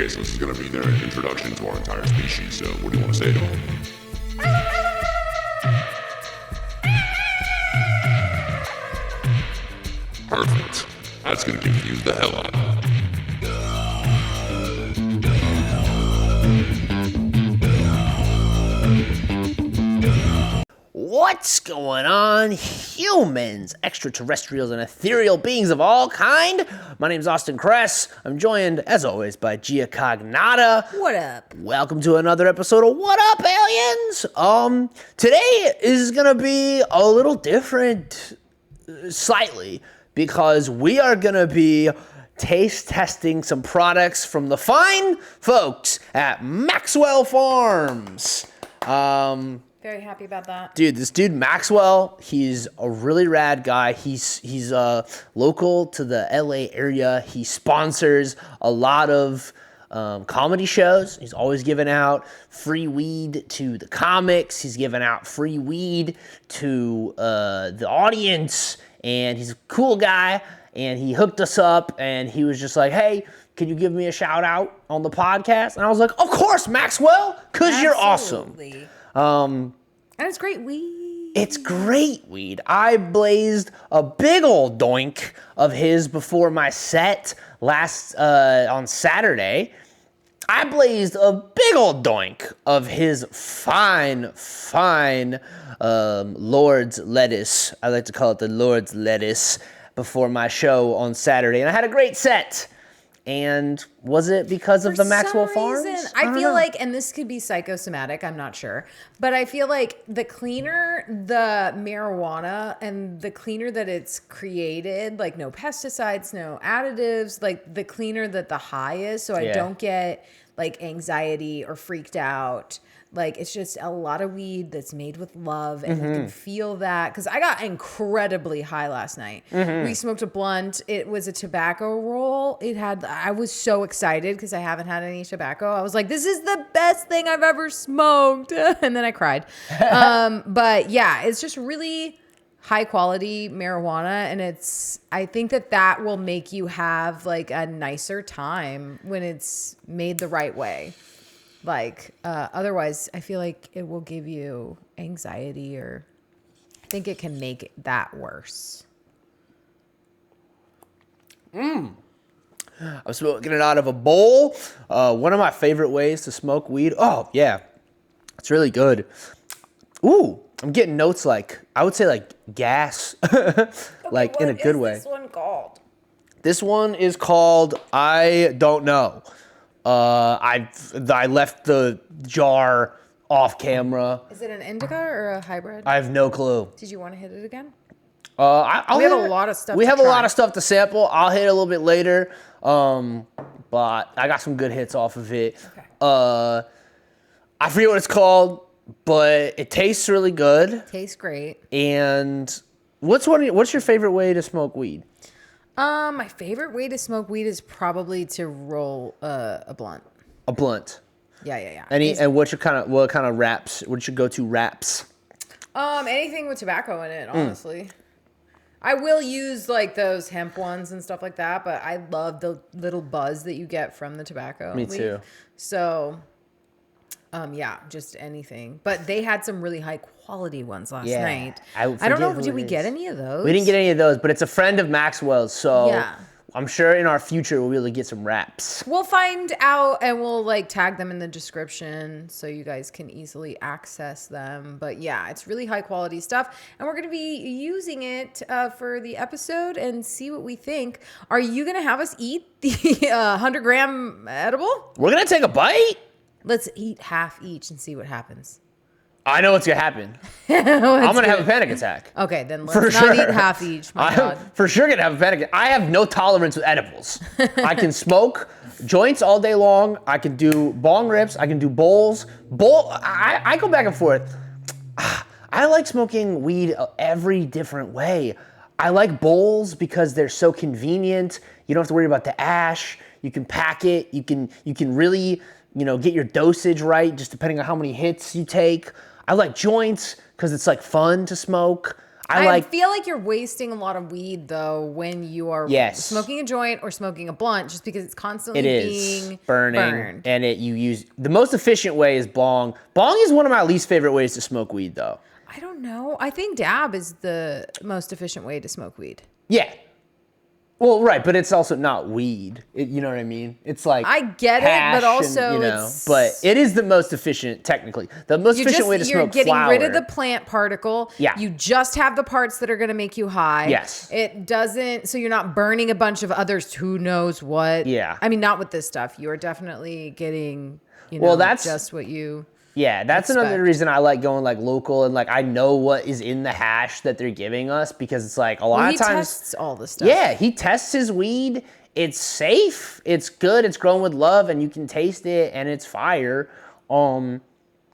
Okay, so this is going to be their introduction to our entire species. So what do you want to say to them? Perfect. That's going to confuse the hell out of them. What's going on, humans, extraterrestrials, and ethereal beings of all kind? My name's Austin Kress. I'm joined, as always, by Gia Cognata. What up? Welcome to another episode of What Up, Aliens? Today is gonna be a little different, slightly, because we are gonna be taste testing some products from the fine folks at Maxwell Farms. Very happy about that. Dude, this dude Maxwell, he's a really rad guy. He's local to the LA area. He sponsors a lot of comedy shows. He's always giving out free weed to the comics. He's giving out free weed to the audience. And he's a cool guy. And he hooked us up. And he was just like, hey, can you give me a shout out on the podcast? And I was like, of course, Maxwell, because you're awesome. And it's great weed. It's great weed. I blazed a big old doink of his before my set last on Saturday. I blazed a big old doink of his fine Lord's lettuce. I like to call it the Lord's lettuce before my show on Saturday, and I had a great set. And was it because of the Maxwell Farms? I feel like, and this could be psychosomatic, I'm not sure, but I feel like the cleaner the marijuana and the cleaner that it's created, like no pesticides, no additives, like the cleaner that the high is, so I don't get like anxiety or freaked out. Like, it's just a lot of weed that's made with love, and you can feel that. Because I got incredibly high last night. We smoked a blunt. It was a tobacco roll. I was so excited because I haven't had any tobacco. I was like, this is the best thing I've ever smoked. And then I cried. But yeah, it's just really high quality marijuana. And I think that will make you have like a nicer time when it's made the right way. Like, otherwise, I feel like it will give you anxiety, or I think it can make that worse. I'm smoking it out of a bowl. One of my favorite ways to smoke weed. Oh, yeah. It's really good. Ooh, I'm getting notes like, I would say like gas, like in a good way. What is this one called? This one is called I Don't Know. I left the jar off camera. Is it an indica or a hybrid? I have no clue. Did you want to hit it again? We have a lot of stuff. We have a lot of stuff to sample. I'll hit it a little bit later. But I got some good hits off of it. Okay. I forget what it's called, but it tastes really good. Tastes great. And what's your favorite way to smoke weed? My favorite way to smoke weed is probably to roll a blunt. A blunt. Yeah. And what kind of wraps? What's your go-to wraps? Anything with tobacco in it, honestly. I will use like those hemp ones and stuff like that, but I love the little buzz that you get from the tobacco. Me too. So, yeah, just anything. But they had some really high quality ones last night. I don't know. Did we get any of those? We didn't get any of those, but it's a friend of Maxwell's, so yeah. I'm sure in our future we'll be able to get some wraps. We'll find out, and we'll like tag them in the description so you guys can easily access them. But yeah, it's really high quality stuff, and we're going to be using it for the episode and see what we think. Are you going to have us eat the 100-gram edible? We're going to take a bite? Let's eat half each and see what happens. I know what's going to happen. I'm going to have a panic attack. Okay, then let's not eat half each. I'm for sure going to have a panic attack. I have no tolerance with edibles. I can smoke joints all day long. I can do bong rips. I can do bowls. I go back and forth. I like smoking weed every different way. I like bowls because they're so convenient. You don't have to worry about the ash. You can pack it. You can really, get your dosage right, just depending on how many hits you take. I like joints because it's like fun to smoke. I feel like you're wasting a lot of weed though when you are smoking a joint or smoking a blunt, just because it's constantly being burned. And you use the most efficient way is bong. Bong is one of my least favorite ways to smoke weed though. I don't know. I think dab is the most efficient way to smoke weed. Yeah. Well, right, but it's also not weed. You know what I mean? It's like I get it, but also but it is the most efficient technically. The most efficient way to smoke flower. You're getting rid of the plant particle. Yeah. You just have the parts that are going to make you high. Yes. It doesn't, so you're not burning a bunch of others. Who knows what? Yeah. I mean, not with this stuff. You are definitely getting, that's just what you. Yeah, that's another reason I like going like local and like I know what is in the hash that they're giving us, because it's like a lot of times he tests all the stuff. Yeah, he tests his weed. It's safe. It's good. It's grown with love, and you can taste it, and it's fire. And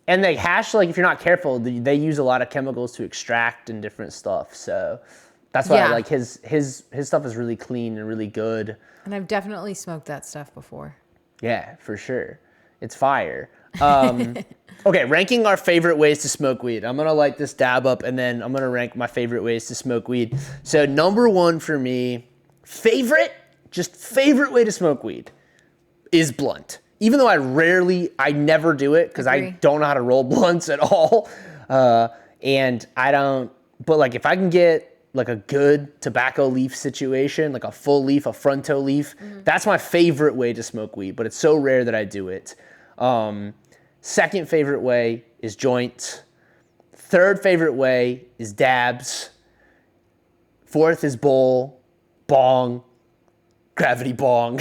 they hash, like if you're not careful, they use a lot of chemicals to extract and different stuff. So that's why I like his stuff is really clean and really good. And I've definitely smoked that stuff before. Yeah, for sure. It's fire. Okay, ranking our favorite ways to smoke weed. I'm going to light this dab up, and then I'm going to rank my favorite ways to smoke weed. So number one for me, favorite way to smoke weed is blunt. Even though I never do it because I don't know how to roll blunts at all. And I don't, but like if I can get like a good tobacco leaf situation, like a full leaf, a fronto leaf, that's my favorite way to smoke weed, but it's so rare that I do it. Second favorite way is joints. Third favorite way is dabs. Fourth is bowl, bong, gravity bong.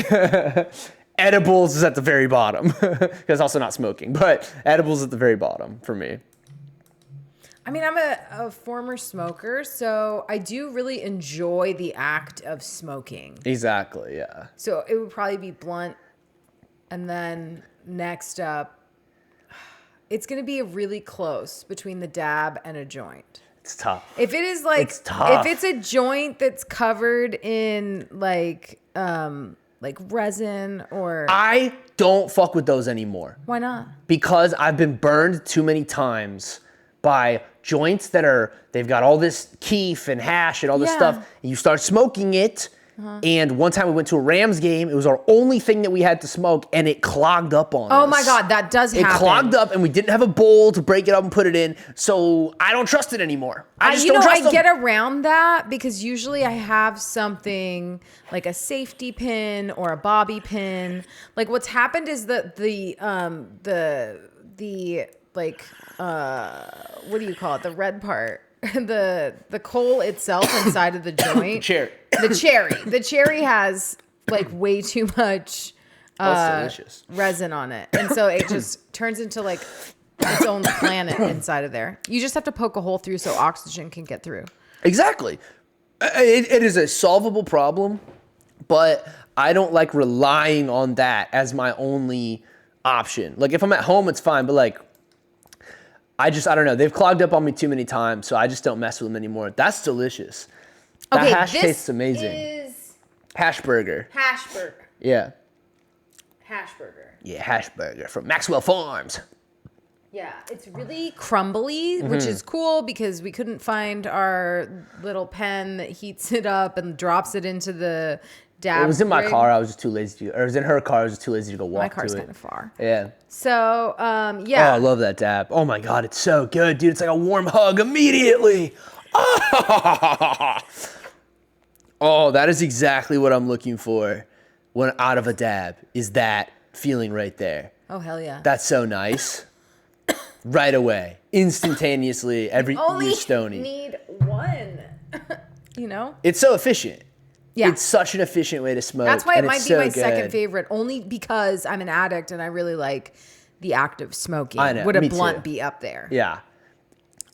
Edibles is at the very bottom. Because also not smoking, but edibles at the very bottom for me. I mean, I'm a former smoker, so I do really enjoy the act of smoking. Exactly, yeah. So it would probably be blunt. And then next up, it's going to be really close between the dab and a joint. It's tough. If it is like, if it's a joint that's covered in like resin or. I don't fuck with those anymore. Why not? Because I've been burned too many times by joints they've got all this keef and hash and all this stuff. And you start smoking it. And one time we went to a Rams game. It was our only thing that we had to smoke, and it clogged up on us. Oh my God, that does happen. It clogged up, and we didn't have a bowl to break it up and put it in. So I don't trust it anymore. I just don't trust them. I get around that because usually I have something like a safety pin or a bobby pin. Like what's happened is that the what do you call it? The red part. The coal itself inside of the joint. The cherry has like way too much resin on it, and so it just turns into like its own planet inside of there. You just have to poke a hole through so oxygen can get through. Exactly. It is a solvable problem, but I don't like relying on that as my only option. Like if I'm at home, it's fine, but like I don't know. They've clogged up on me too many times, so I just don't mess with them anymore. That's delicious. That hash tastes amazing. Hash burger. Hash burger. Yeah. Hash burger. Yeah, hash burger from Maxwell Farms. Yeah, it's really crumbly, which is cool because we couldn't find our little pen that heats it up and drops it into the dab. It was in my rig. car. I was just too lazy to. Or it was in her car. I was just too lazy to go walk to it. My car's kind of far. Yeah. So, yeah. Oh, I love that dab. Oh my God, it's so good, dude. It's like a warm hug immediately. Oh, that is exactly what I'm looking for when out of a dab, is that feeling right there. Oh, hell yeah. That's so nice. Right away. Instantaneously, only Stoney. Need one. You know? It's so efficient. Yeah. It's such an efficient way to smoke. That's why it might be my good. second favorite, only because I'm an addict and I really like the act of smoking. I know, Would a me blunt too. be up there? Yeah.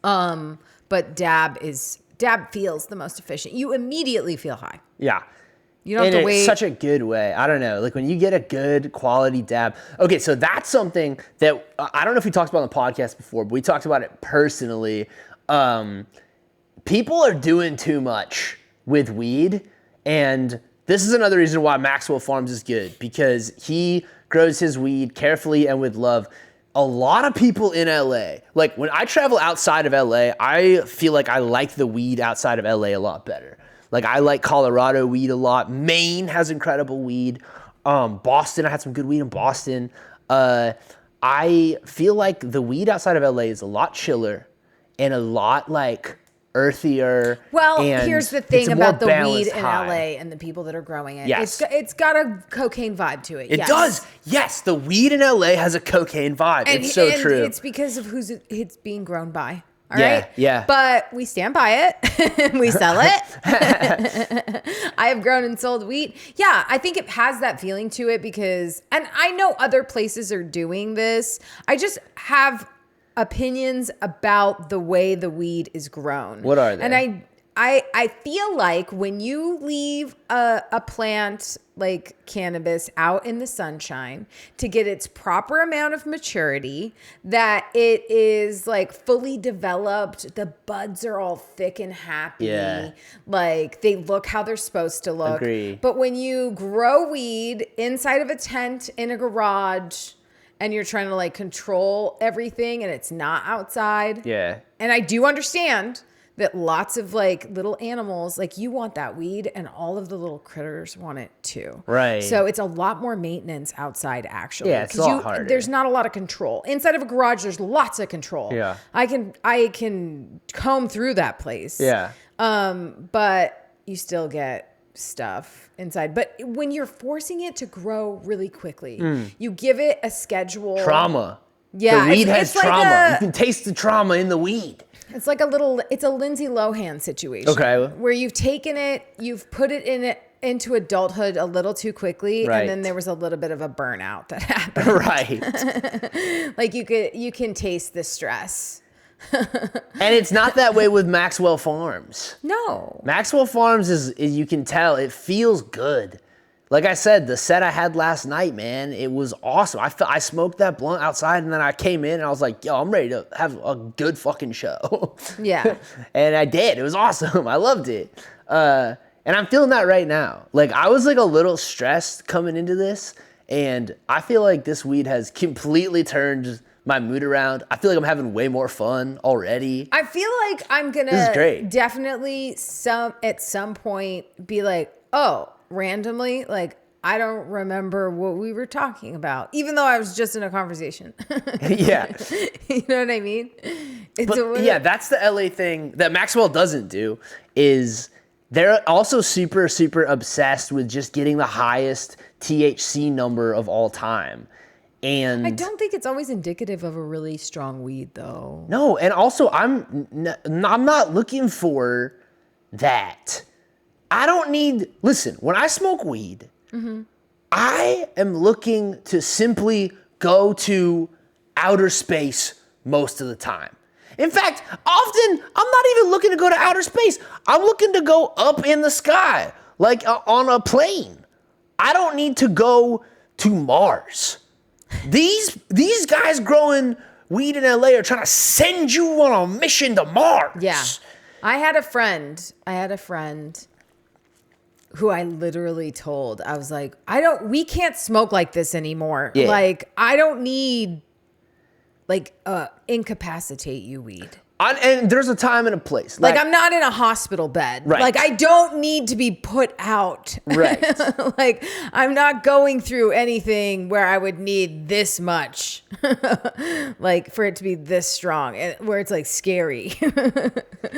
But dab feels the most efficient. You immediately feel high. Yeah. You don't have to wait. It's such a good way. I don't know. Like when you get a good quality dab. Okay, so that's something that I don't know if we talked about on the podcast before, but we talked about it personally. People are doing too much with weed, and this is another reason why Maxwell Farms is good, because he grows his weed carefully and with love. a lot of people in LA, like when I travel outside of LA, I feel like I like the weed outside of LA a lot better. Like I like Colorado weed a lot. Maine has incredible weed. Boston, I had some good weed in Boston. I feel like the weed outside of LA is a lot chiller and a lot like earthier. Well, and here's the it's thing a more about the weed balanced in high. LA and the people that are growing it. Yes. It's got a cocaine vibe to it. It does. Yes, the weed in LA has a cocaine vibe. And, it's so and true. It's because of who's it's being grown by. All Yeah, right. yeah. But we stand by it. We sell it. I have grown and sold wheat. Yeah, I think it has that feeling to it because, and I know other places are doing this. I just have opinions about the way the weed is grown. What are they? And I feel like when you leave a plant like cannabis out in the sunshine to get its proper amount of maturity, that it is like fully developed, the buds are all thick and happy. Yeah. Like they look how they're supposed to look. Agree. But when you grow weed inside of a tent in a garage and you're trying to like control everything and it's not outside. Yeah. And I do understand that lots of like little animals, like you want that weed and all of the little critters want it too. Right. So it's a lot more maintenance outside actually. Yeah, it's a lot harder. There's not a lot of control. Inside of a garage, there's lots of control. Yeah. I can comb through that place. Yeah. But you still get stuff inside. But when you're forcing it to grow really quickly, you give it a schedule. Trauma. Yeah. The weed has like trauma. You can taste the trauma in the weed. It's like it's a Lindsay Lohan situation. Okay. Where you've taken it, you've put it into adulthood a little too quickly. Right. And then there was a little bit of a burnout that happened. Right. Like you can taste the stress. And it's not that way with Maxwell Farms. No. Maxwell Farms is you can tell, it feels good. Like I said, the set I had last night, man, it was awesome. I smoked that blunt outside and then I came in and I was like, yo, I'm ready to have a good fucking show. Yeah. And I did. It was awesome. I loved it. And I'm feeling that right now. Like I was like a little stressed coming into this and I feel like this weed has completely turned my mood around. I feel like I'm having way more fun already. I feel like I'm This is gonna great. definitely at some point be like, oh, randomly, like I don't remember what we were talking about, even though I was just in a conversation. Yeah. You know what I mean? Yeah, that's the LA thing that Maxwell doesn't do is they're also super, super obsessed with just getting the highest THC number of all time. And I don't think it's always indicative of a really strong weed though. no, and also I'm not looking for that. I don't need, listen, when I smoke weed, I am looking to simply go to outer space most of the time. In fact, often I'm not even looking to go to outer space. I'm looking to go up in the sky, like on a plane. I don't need to go to Mars. These guys growing weed in LA are trying to send you on a mission to Mars. Yeah. I had a friend who I literally told, I was like, we can't smoke like this anymore. Yeah. Like, I don't need incapacitate you weed. And there's a time and a place. Like I'm not in a hospital bed. Right. Like I don't need to be put out. Right. Like I'm not going through anything where I would need this much, like for it to be this strong, where it's like scary.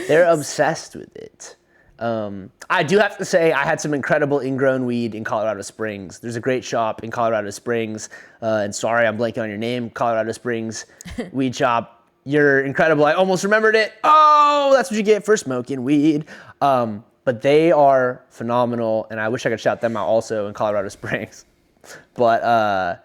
They're obsessed with it. I do have to say I had some incredible ingrown weed in Colorado Springs. There's a great shop in Colorado Springs. And sorry, I'm blanking on your name, Colorado Springs weed shop. You're incredible. I almost remembered it. Oh, that's what you get for smoking weed. But they are phenomenal, and I wish I could shout them out also in Colorado Springs. But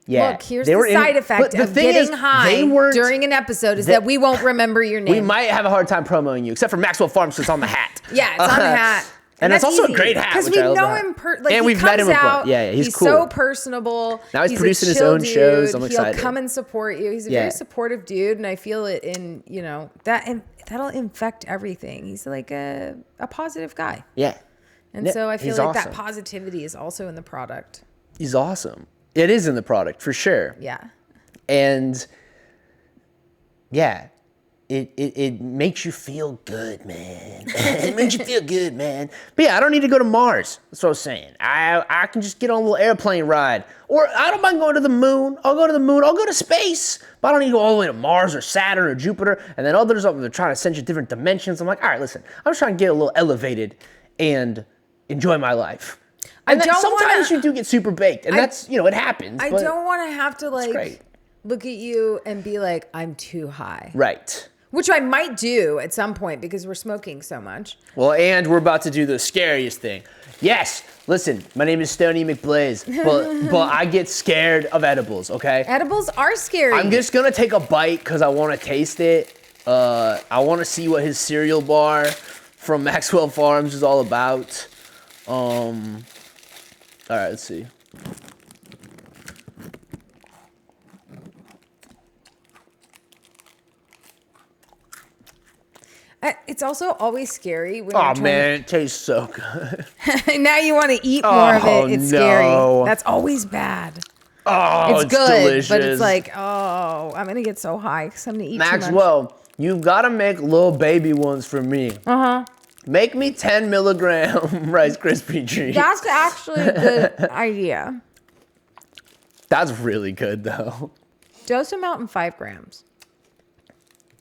yeah, Look, here's the side effect of getting high during an episode is that we won't remember your name. We might have a hard time promoting you, except for Maxwell Farms, because it's on the hat. Yeah, it's on the hat. And it's also a great hat. Because we know him, and we've met him out. Yeah, he's cool. So personable. Now he's a producing his chill own shows. dude. I'm excited. He'll come and support you. He's a very supportive dude, and I feel it in that'll infect everything. He's like a positive guy. Yeah. And so I feel like awesome. that positivity is also in the product. He's awesome. It is in the product for sure. Yeah. And yeah, it makes you feel good, man. It makes you feel good, man. But yeah, I don't need to go to Mars. That's what I was saying. I can just get on a little airplane ride. Or I don't mind going to the moon. I'll go to the moon. I'll go to space. But I don't need to go all the way to Mars or Saturn or Jupiter. And then others of them are trying to send you different dimensions. I'm like, all right, listen. I'm just trying to get a little elevated and enjoy my life. And then sometimes you do get super baked. And that's, it happens. I don't want to have to great. Look at you and be like, I'm too high. Right. Which I might do at some point because we're smoking so much. Well, and we're about to do the scariest thing. Yes, listen, my name is Stoney McBlaze, but I get scared of edibles, okay? Edibles are scary. I'm just gonna take a bite because I want to taste it. I want to see what his cereal bar from Maxwell Farms is all about. All right, let's see. It's also always scary when Oh man, it tastes so good. now you want to eat more of it. It's scary. That's always bad. Oh, it's good, delicious. but it's like, oh, I'm gonna get so high because I'm gonna eat Maxwell, too much. you've got to make little baby ones for me. Make me 10 milligram Rice Krispie treats. That's actually a good idea. That's really good though. Dose them out in 5 grams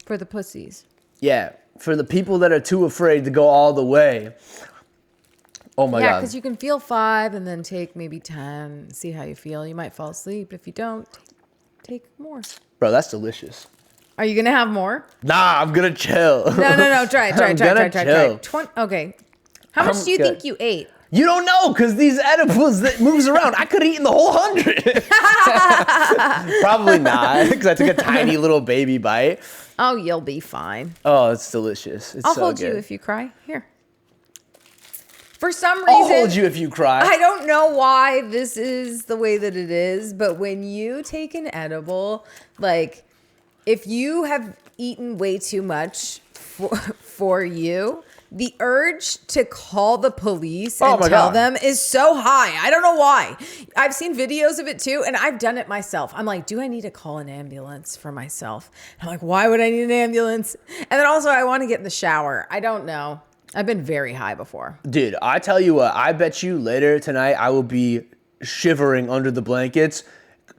for the pussies. Yeah, for the people that are too afraid to go all the way. Oh my God. Yeah, because you can feel 5 and then take maybe 10, see how you feel. You might fall asleep. If you don't, take more. Bro, that's delicious. Are you going to have more? Nah, I'm going to chill. No. Try. Okay. How much do you think you ate? You don't know, because these edibles that moves around, I could have eaten the whole 100. Probably not, because I took a tiny little baby bite. Oh, you'll be fine. Oh, it's delicious. It's I'll so hold good. you if you cry. Here. For some reason, I'll hold you if you cry. I don't know why this is the way that it is, but when you take an edible, like if you have eaten way too much for you, the urge to call the police and tell them is so high. I don't know why. I've seen videos of it too, and I've done it myself. I'm like, do I need to call an ambulance for myself? And I'm like, why would I need an ambulance? And then also I want to get in the shower. I don't know. I've been very high before. Dude, I tell you what, I bet you later tonight I will be shivering under the blankets,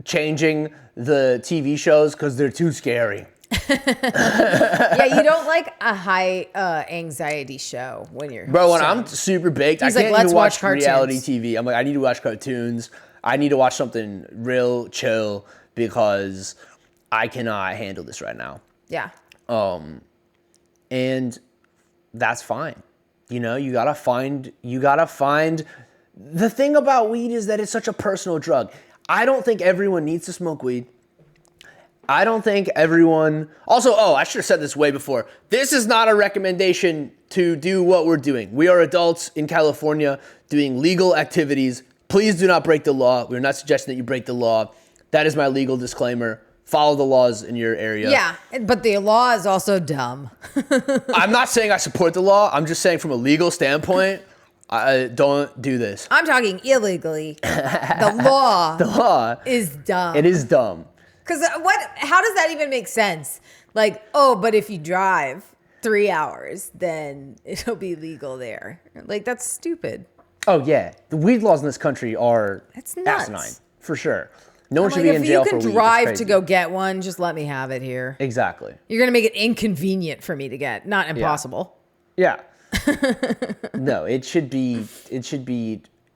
changing the TV shows because they're too scary. Yeah, you don't like a high anxiety show when you're when I'm super baked, I can't even watch cartoons. reality TV. I'm like, I need to watch cartoons. I need to watch something real chill because I cannot handle this right now. Yeah. And that's fine. You gotta find the thing about weed is that it's such a personal drug. I don't think everyone needs to smoke weed. I don't think everyone... Also, I should have said this way before. This is not a recommendation to do what we're doing. We are adults in California doing legal activities. Please do not break the law. We're not suggesting that you break the law. That is my legal disclaimer. Follow the laws in your area. Yeah, but the law is also dumb. I'm not saying I support the law. I'm just saying from a legal standpoint, I don't do this. I'm talking illegally. The law is dumb. It is dumb. Because how does that even make sense? Like, but if you drive 3 hours, then it'll be legal there. Like, that's stupid. Oh, yeah. The weed laws in this country are asinine, for sure. No one should be in jail for weed. If you can drive to go get one, just let me have it here. Exactly. You're going to make it inconvenient for me to get, not impossible. Yeah. No, it should be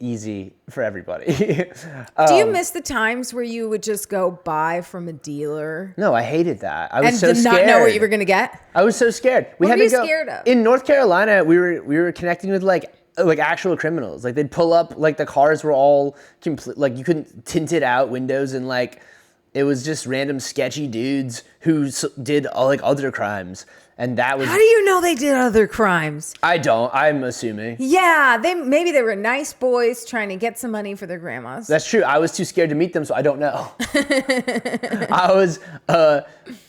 easy for everybody. Do you miss the times where you would just go buy from a dealer? No, I hated that. I was so scared. And did not know what you were going to get? I was so scared. What were you scared of? In North Carolina, we were connecting with like actual criminals. Like they'd pull up, like the cars were all complete, like you couldn't tinted out windows, and like it was just random sketchy dudes who did like other crimes. And that was... How do you know they did other crimes? I don't. I'm assuming. Yeah, maybe they were nice boys trying to get some money for their grandmas. That's true. I was too scared to meet them, so I don't know. I was...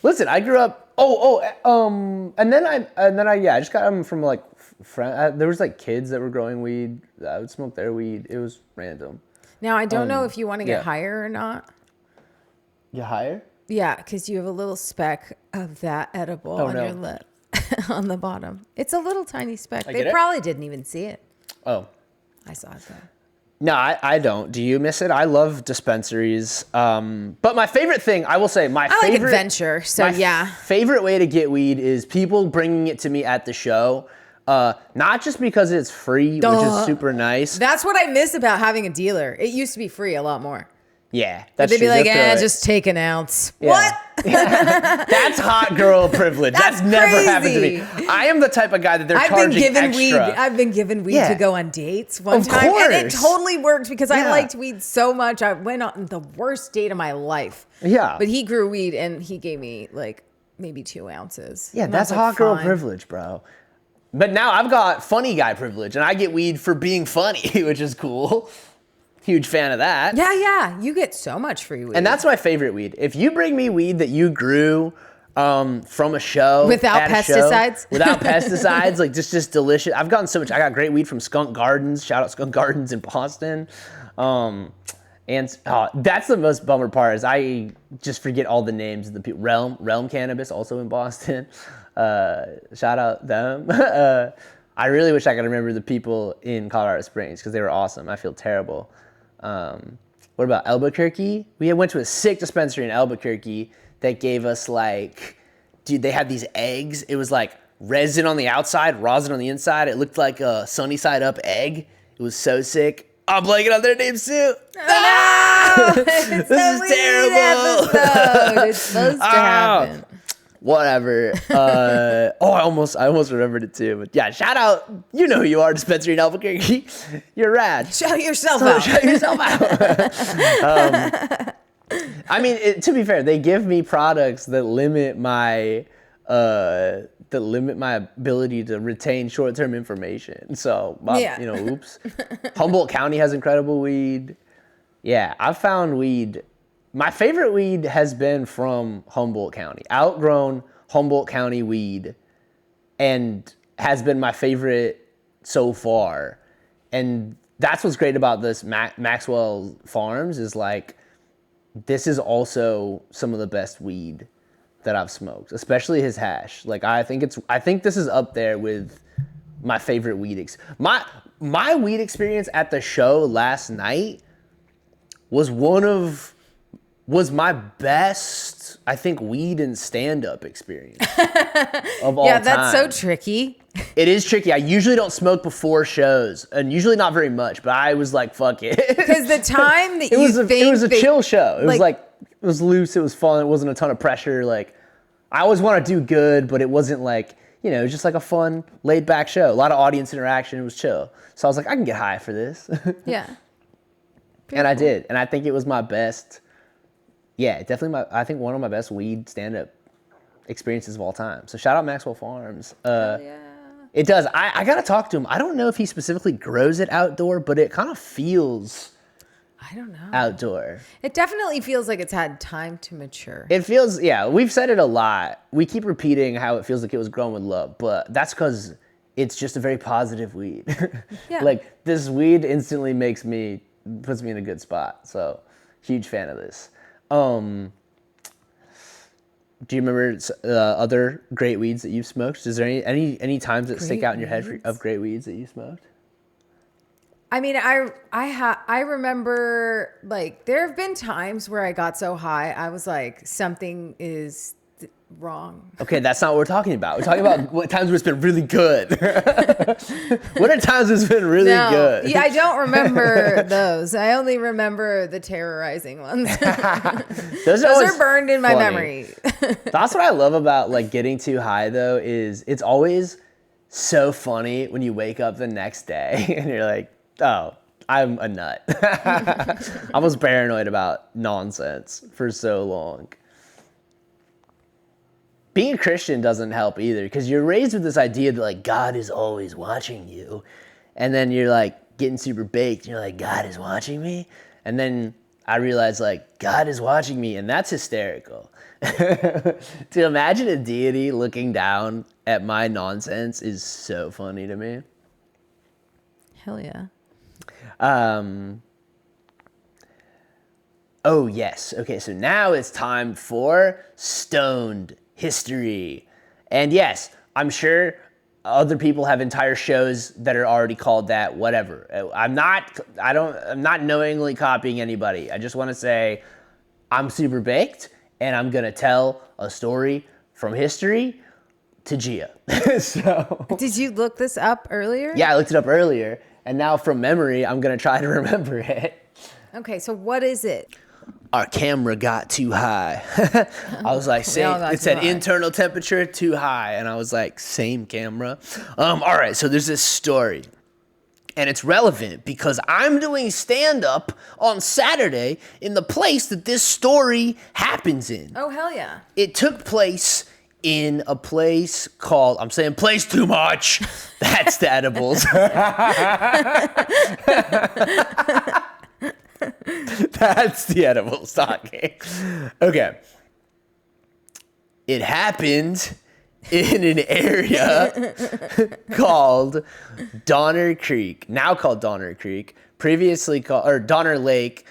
listen, I grew up... and then I just got them from like friends. There was like kids that were growing weed. I would smoke their weed. It was random. Now, I don't know if you want to get higher or not. Get higher? Yeah, because you have a little speck of that edible on your lip on the bottom. It's a little tiny speck. They probably didn't even see it. Oh. I saw it though. No, I don't. Do you miss it? I love dispensaries. But my favorite thing, I will say, I like adventure, so yeah. Favorite way to get weed is people bringing it to me at the show. Not just because it's free, which is super nice. That's what I miss about having a dealer. It used to be free a lot more. Yeah, that's true. They'd be like, just take an ounce. Yeah. What? That's hot girl privilege. That's never happened to me. I am the type of guy that they're charging extra. I've been given weed to go on dates one time. And it totally worked because I liked weed so much. I went on the worst date of my life. Yeah. But he grew weed and he gave me like maybe 2 ounces. Yeah, that's hot girl privilege, bro. But now I've got funny guy privilege and I get weed for being funny, which is cool. Huge fan of that. Yeah. You get so much free weed. And that's my favorite weed. If you bring me weed that you grew from a show. Without pesticides? Without pesticides, like just delicious. I've gotten so much. I got great weed from Skunk Gardens. Shout out Skunk Gardens in Boston. And that's the most bummer part is I just forget all the names of the people. Realm Cannabis, also in Boston. Shout out them. I really wish I could remember the people in Colorado Springs because they were awesome. I feel terrible. What about Albuquerque? We went to a sick dispensary in Albuquerque that gave us they had these eggs. It was like resin on the outside, rosin on the inside. It looked like a sunny side up egg. It was so sick. I'm blanking on their names too. Oh, no! This is terrible. It's supposed to happen. Whatever. I almost remembered it too. But yeah, shout out. You know who you are, dispensary in Albuquerque. You're rad. Shout yourself out. Shout yourself out. I mean, to be fair, they give me products that limit my ability to retain short-term information. So, oops. Humboldt County has incredible weed. Yeah, I've found weed. My favorite weed has been from Humboldt County. Outgrown Humboldt County weed and has been my favorite so far. And that's what's great about this Maxwell Farms is this is also some of the best weed that I've smoked, especially his hash. I think this is up there with my favorite weed. My weed experience at the show last night was my best, I think, weed and stand-up experience of all time. Yeah, that's so tricky. It is tricky. I usually don't smoke before shows, and usually not very much, but I was like, fuck it. Because the time that it was a chill show. It was loose, it was fun, it wasn't a ton of pressure. I always want to do good, but it wasn't just like a fun, laid-back show. A lot of audience interaction, it was chill. So I was like, I can get high for this. Yeah. And I did, and I think it was my best. Yeah, definitely I think one of my best weed stand-up experiences of all time. So shout out Maxwell Farms. Yeah. It does. I got to talk to him. I don't know if he specifically grows it outdoor, but it kind of feels I don't know. Outdoor. It definitely feels like it's had time to mature. It feels, yeah, we've said it a lot. We keep repeating how it feels like it was grown with love, but that's because it's just a very positive weed. Yeah. Like, this weed instantly puts me in a good spot. So, huge fan of this. Do you remember other great weeds that you've smoked? Is there any times that stick out in your head of great weeds that you smoked? I mean, I remember, like, there have been times where I got so high, I was like, something is wrong. Okay, that's not what we're talking about. We're talking about what times where it's been really good. What are times it's been really good? Yeah, I don't remember those. I only remember the terrorizing ones. Those are burned in my memory. That's what I love about, like, getting too high, though, is it's always so funny when you wake up the next day and you're like, oh, I'm a nut. I was paranoid about nonsense for so long. Being a Christian doesn't help either, because you're raised with this idea that, like, God is always watching you. And then you're, like, getting super baked. And you're like, God is watching me? And then I realized, like, God is watching me, and that's hysterical. To imagine a deity looking down at my nonsense is so funny to me. Hell yeah. Oh, yes. Okay, so now it's time for Stoned History. And yes, I'm sure other people have entire shows that are already called that, whatever. I'm not knowingly copying anybody. I just want to say I'm super baked and I'm going to tell a story from history to Gia. So, Did you look this up earlier? yeah, I looked it up earlier and now from memory, I'm going to try to remember it. Okay, so what is it? Our camera got too high. I was like, it said internal temperature too high. And I was like, same camera. All right, so there's this story. And it's relevant because I'm doing stand-up on Saturday in the place that this story happens in. Oh, hell yeah. It took place in a place called, I'm saying place too much. That's the edibles. That's the edibles talking. Okay. It happened in an area called Donner Creek, now called Donner Creek, previously called, or Donner Lake,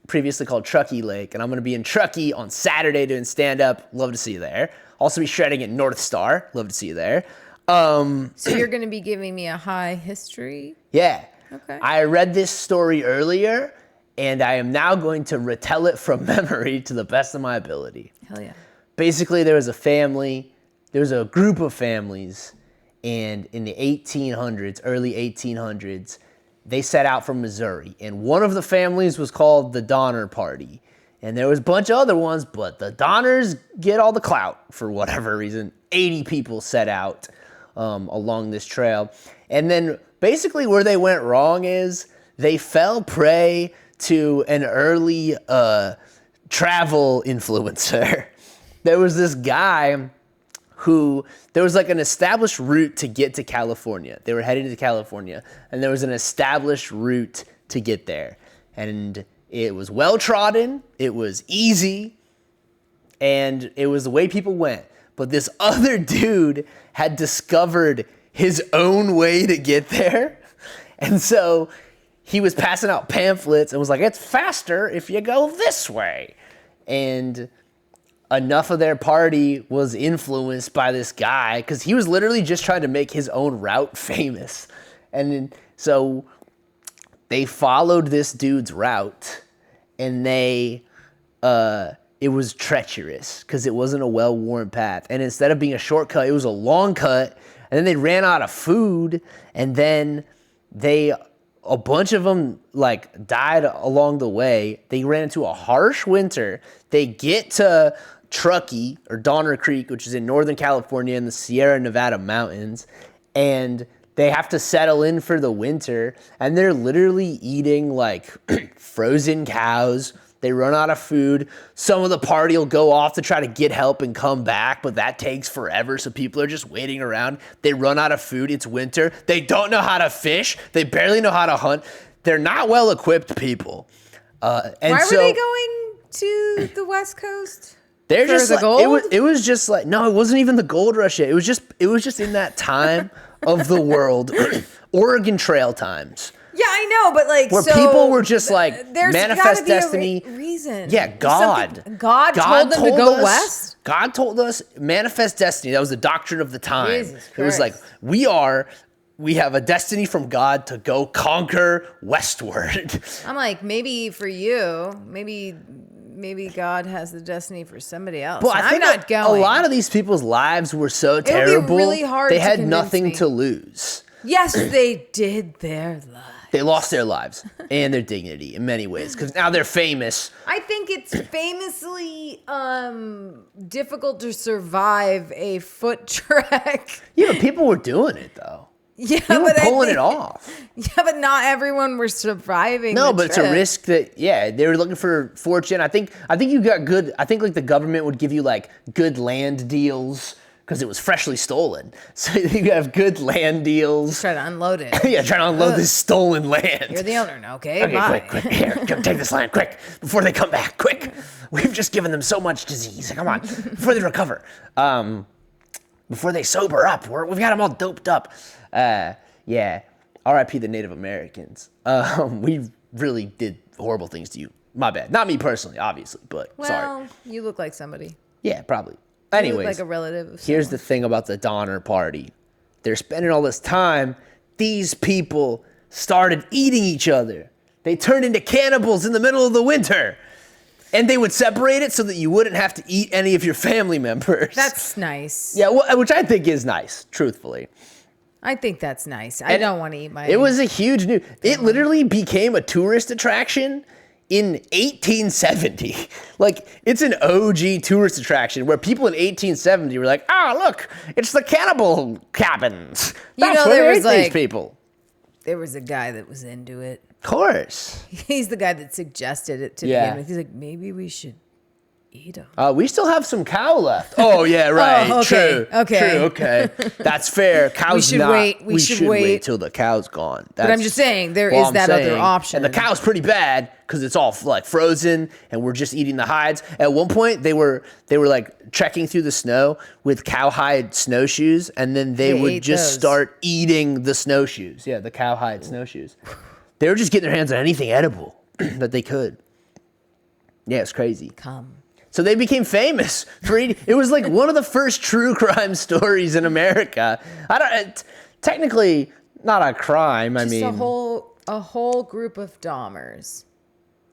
previously called Truckee Lake. And I'm going to be in Truckee on Saturday doing stand-up. Love to see you there. Also be shredding at North Star. Love to see you there. So you're going to be giving me a high history? Yeah. Okay. I read this story earlier, and I am now going to retell it from memory to the best of my ability. Hell yeah. Basically, there was a group of families, and in the 1800s, early 1800s, they set out from Missouri. And one of the families was called the Donner Party. And there was a bunch of other ones, but the Donners get all the clout for whatever reason. 80 people set out along this trail. And then basically where they went wrong is they fell prey to an early travel influencer. There was this guy who, there was like an established route to get to California. They were heading to California, and there was an established route to get there. And it was well-trodden, it was easy, and it was the way people went. But this other dude had discovered his own way to get there. And so he was passing out pamphlets and was like, it's faster if you go this way. And enough of their party was influenced by this guy because he was literally just trying to make his own route famous. And so they followed this dude's route, and it was treacherous because it wasn't a well-worn path. And instead of being a shortcut, it was a long cut. And then they ran out of food, and then a bunch of them like died along the way. They ran into a harsh winter. They get to Truckee or Donner Creek, which is in Northern California in the Sierra Nevada mountains, and they have to settle in for the winter, and they're literally eating like frozen cows. They run out of food. Some of the party will go off to try to get help and come back, but that takes forever, so people are just waiting around. They run out of food. It's winter. They don't know how to fish. They barely know how to hunt. They're not well-equipped people. Why were they going to the West Coast? They're For just the like, gold? it was just like, no, it wasn't even the gold rush yet. It was just in that time of the world, Oregon Trail times. Yeah, I know, but like, where so people were just like, there's manifest gotta be a destiny. reason. Yeah, God. God told them to go west? God told us manifest destiny. That was the doctrine of the time. Jesus It was like, Christ. we have a destiny from God to go conquer westward. I'm like, maybe for you, maybe God has the destiny for somebody else. But I think I'm not going. a lot of these people's lives were so would be terrible. really hard they to had convince nothing me. to lose. Yes, they did their lives. They lost their lives and their dignity in many ways because now they're famous. I think it's famously difficult to survive a foot trek. Yeah, but people were doing it though. Yeah, People were but pulling it off. Yeah, but not everyone were surviving. No, the but it's trip. a risk that, yeah, they were looking for fortune. I think you got good. I think like the government would give you like good land deals because it was freshly stolen. So you have good land deals. Try to unload it. Yeah, trying to unload this stolen land. You're the owner now, okay? Okay, Bye. quick, here, come take this land, quick, before they come back, quick. We've just given them so much disease. Come on, before they recover, before they sober up. We've got them all doped up. Yeah, R.I.P. the Native Americans. We really did horrible things to you My bad. Not me personally, obviously, but sorry. Well, you look like somebody. Yeah, probably. You Anyways, look like a relative of here's someone. the thing about the Donner Party. They're spending all this time. These people started eating each other. They turned into cannibals in the middle of the winter. And they would separate it so that you wouldn't have to eat any of your family members. That's nice. Yeah, well, which I think is nice, truthfully. I think that's nice. I don't want to eat my... It was a huge news. It literally became a tourist attraction in 1870. Like, it's an OG tourist attraction where people in 1870 were like, oh, look, it's the cannibal cabins. That's where they ate these people. There was a guy that was into it. Of course. He's the guy that suggested it to begin with. He's like, maybe we should eat them. We still have some cow left. Oh, yeah, right. Oh, okay. True. Okay. True, okay. That's fair. Cows should wait. We should wait till the cow's gone. But I'm just saying, there is that other option. And the cow's pretty bad because it's all like frozen and we're just eating the hides. At one point, they were like trekking through the snow with cowhide snowshoes, and then they would just start eating the snowshoes. Yeah, the cowhide snowshoes. They were just getting their hands on anything edible that they could. Yeah, it's crazy. So they became famous for eating. It was like one of the first true crime stories in America. Technically not a crime. I mean, a whole group of Dahmers.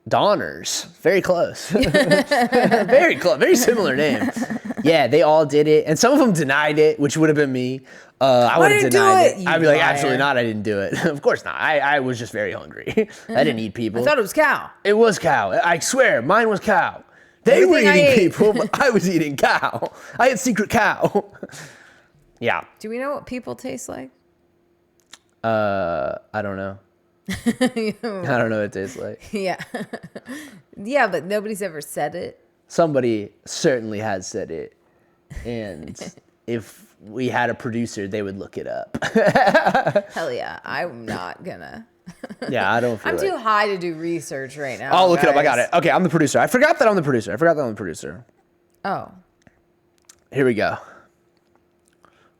Donners. Very close. Very close. Very similar name. Yeah, they all did it. And some of them denied it, which would have been me. I would have denied it. I'd be like, absolutely not. I didn't do it. Of course not. I was just very hungry. I didn't eat people. I thought it was cow. It was cow. I swear, mine was cow. They were eating people, but I was eating cow. I had secret cow. Yeah. Do we know what people taste like? I don't know. I don't know what it tastes like. Yeah. Yeah, but nobody's ever said it. Somebody certainly has said it. And if we had a producer, they would look it up. Hell yeah. I'm not gonna. Yeah, I don't feel I'm too high to do research right now. I'll look it up. I got it. Okay, I'm the producer. I forgot that I'm the producer. Oh. Here we go.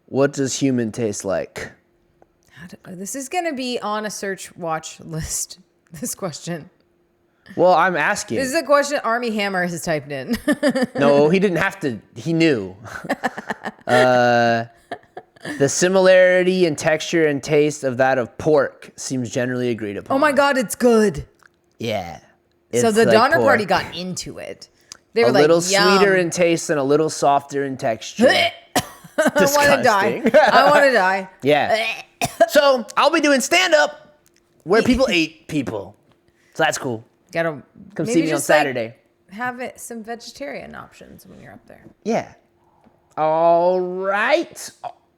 What does human taste like? This is going to be on a search watch list, this question. Well, I'm asking. This is a question Army Hammer has typed in. No, he didn't have to. He knew. The similarity in texture and taste of that of pork seems generally agreed upon. Oh my God, it's good. Yeah. So the Donner Party got into it. They were a little Yum. Sweeter in taste and a little softer in texture. I want to die. I want to die. Yeah. So I'll be doing stand-up where people ate people. So that's cool. Gotta come see me on Saturday. Have some vegetarian options when you're up there. Yeah. All right.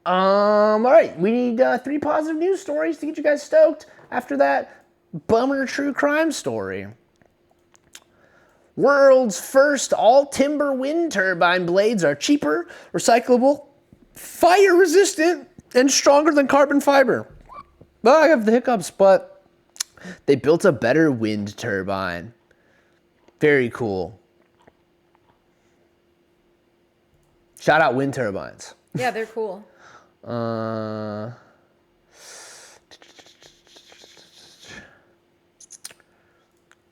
All right. We need 3 positive news stories to get you guys stoked after that bummer true crime story. World's first all-timber wind turbine blades are cheaper, recyclable, fire-resistant, and stronger than carbon fiber. Well, I have the hiccups, but they built a better wind turbine. Very cool. Shout out wind turbines. Yeah, they're cool.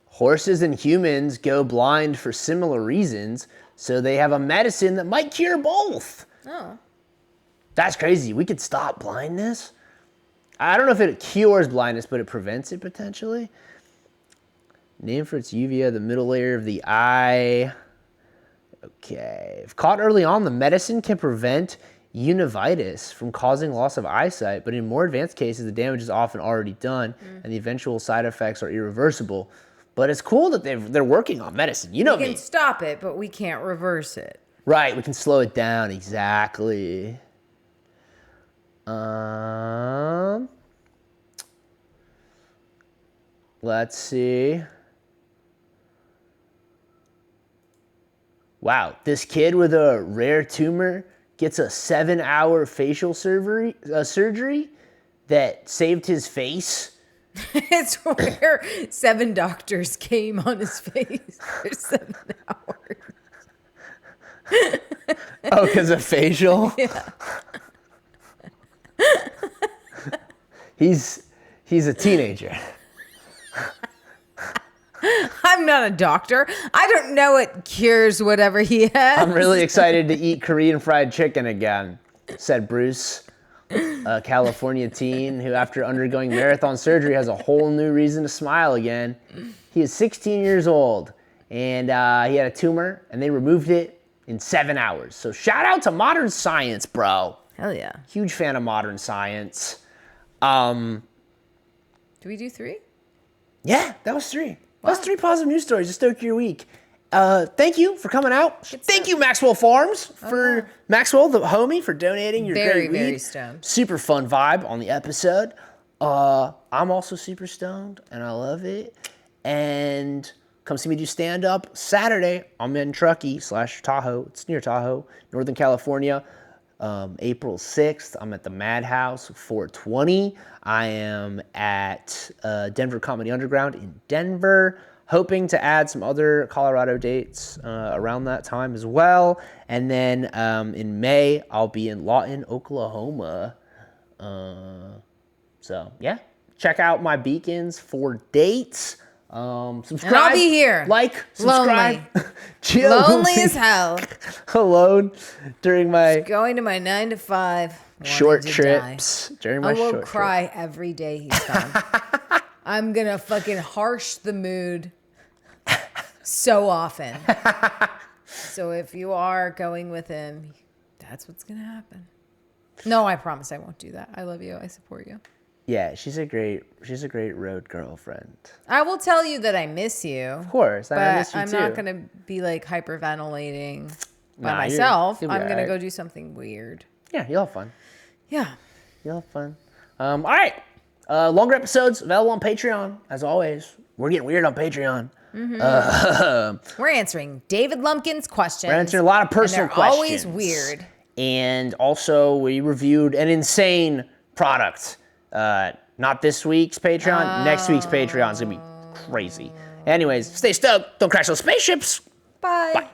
Horses and humans go blind for similar reasons, so they have a medicine that might cure both. Oh. That's crazy. We could stop blindness. I don't know if it cures blindness, but it prevents it potentially. Named for its uvea, the middle layer of the eye. Okay. If caught early on, the medicine can prevent uveitis from causing loss of eyesight, but in more advanced cases, the damage is often already done, and the eventual side effects are irreversible. But it's cool that they're working on medicine. You know me. We can stop it, but we can't reverse it. Right. We can slow it down. Exactly. Let's see. Wow, this kid with a rare tumor gets a 7-hour facial surgery that saved his face. It's where 7 doctors came on his face for 7 hours. Oh, because of facial? Yeah. He's a teenager. I'm not a doctor. I don't know what cures whatever he has. I'm really excited to eat Korean fried chicken again, said Bruce, a California teen who, after undergoing marathon surgery, has a whole new reason to smile again. He is 16 years old, and he had a tumor, and they removed it in 7 hours. So shout out to modern science, bro. Hell yeah. Huge fan of modern science. Do we do 3? Yeah, that was 3. That was 3 positive news stories to stoke your week. Thank you for coming out. Thank you, Maxwell Farms, for Maxwell, the homie, for donating your great weed. Very stoned. Super fun vibe on the episode. I'm also super stoned, and I love it. And come see me do stand-up Saturday. I'm in Truckee/Tahoe. It's near Tahoe, Northern California. April 6th, I'm at the Madhouse, 420. I am at Denver Comedy Underground in Denver, hoping to add some other Colorado dates around that time as well. And then in May, I'll be in Lawton, Oklahoma. So, yeah, check out my beacons for dates. Subscribe. And I'll be here. Like, subscribe. Lonely. Lonely as hell. Alone during my going to my 9 to 5 short trips. During my I will short cry trip. every day he's gone. I'm gonna fucking harsh the mood so often. So if you are going with him, that's what's gonna happen. No, I promise I won't do that. I love you. I support you. Yeah, she's a great road girlfriend. I will tell you that I miss you. Of course, but I miss you I'm too. not gonna be like hyperventilating by Nah, myself. you'll be I'm gonna alright. go do something weird. Yeah, you'll have fun. Yeah. You'll have fun. All right. Longer episodes available on Patreon, as always. We're getting weird on Patreon. We're answering David Lumpkin's questions. We're answering a lot of personal and they're questions. always weird. And also, we reviewed an insane product. Not this week's Patreon. Next week's Patreon is going to be crazy. Anyways, stay stoked. Don't crash those spaceships. Bye. Bye.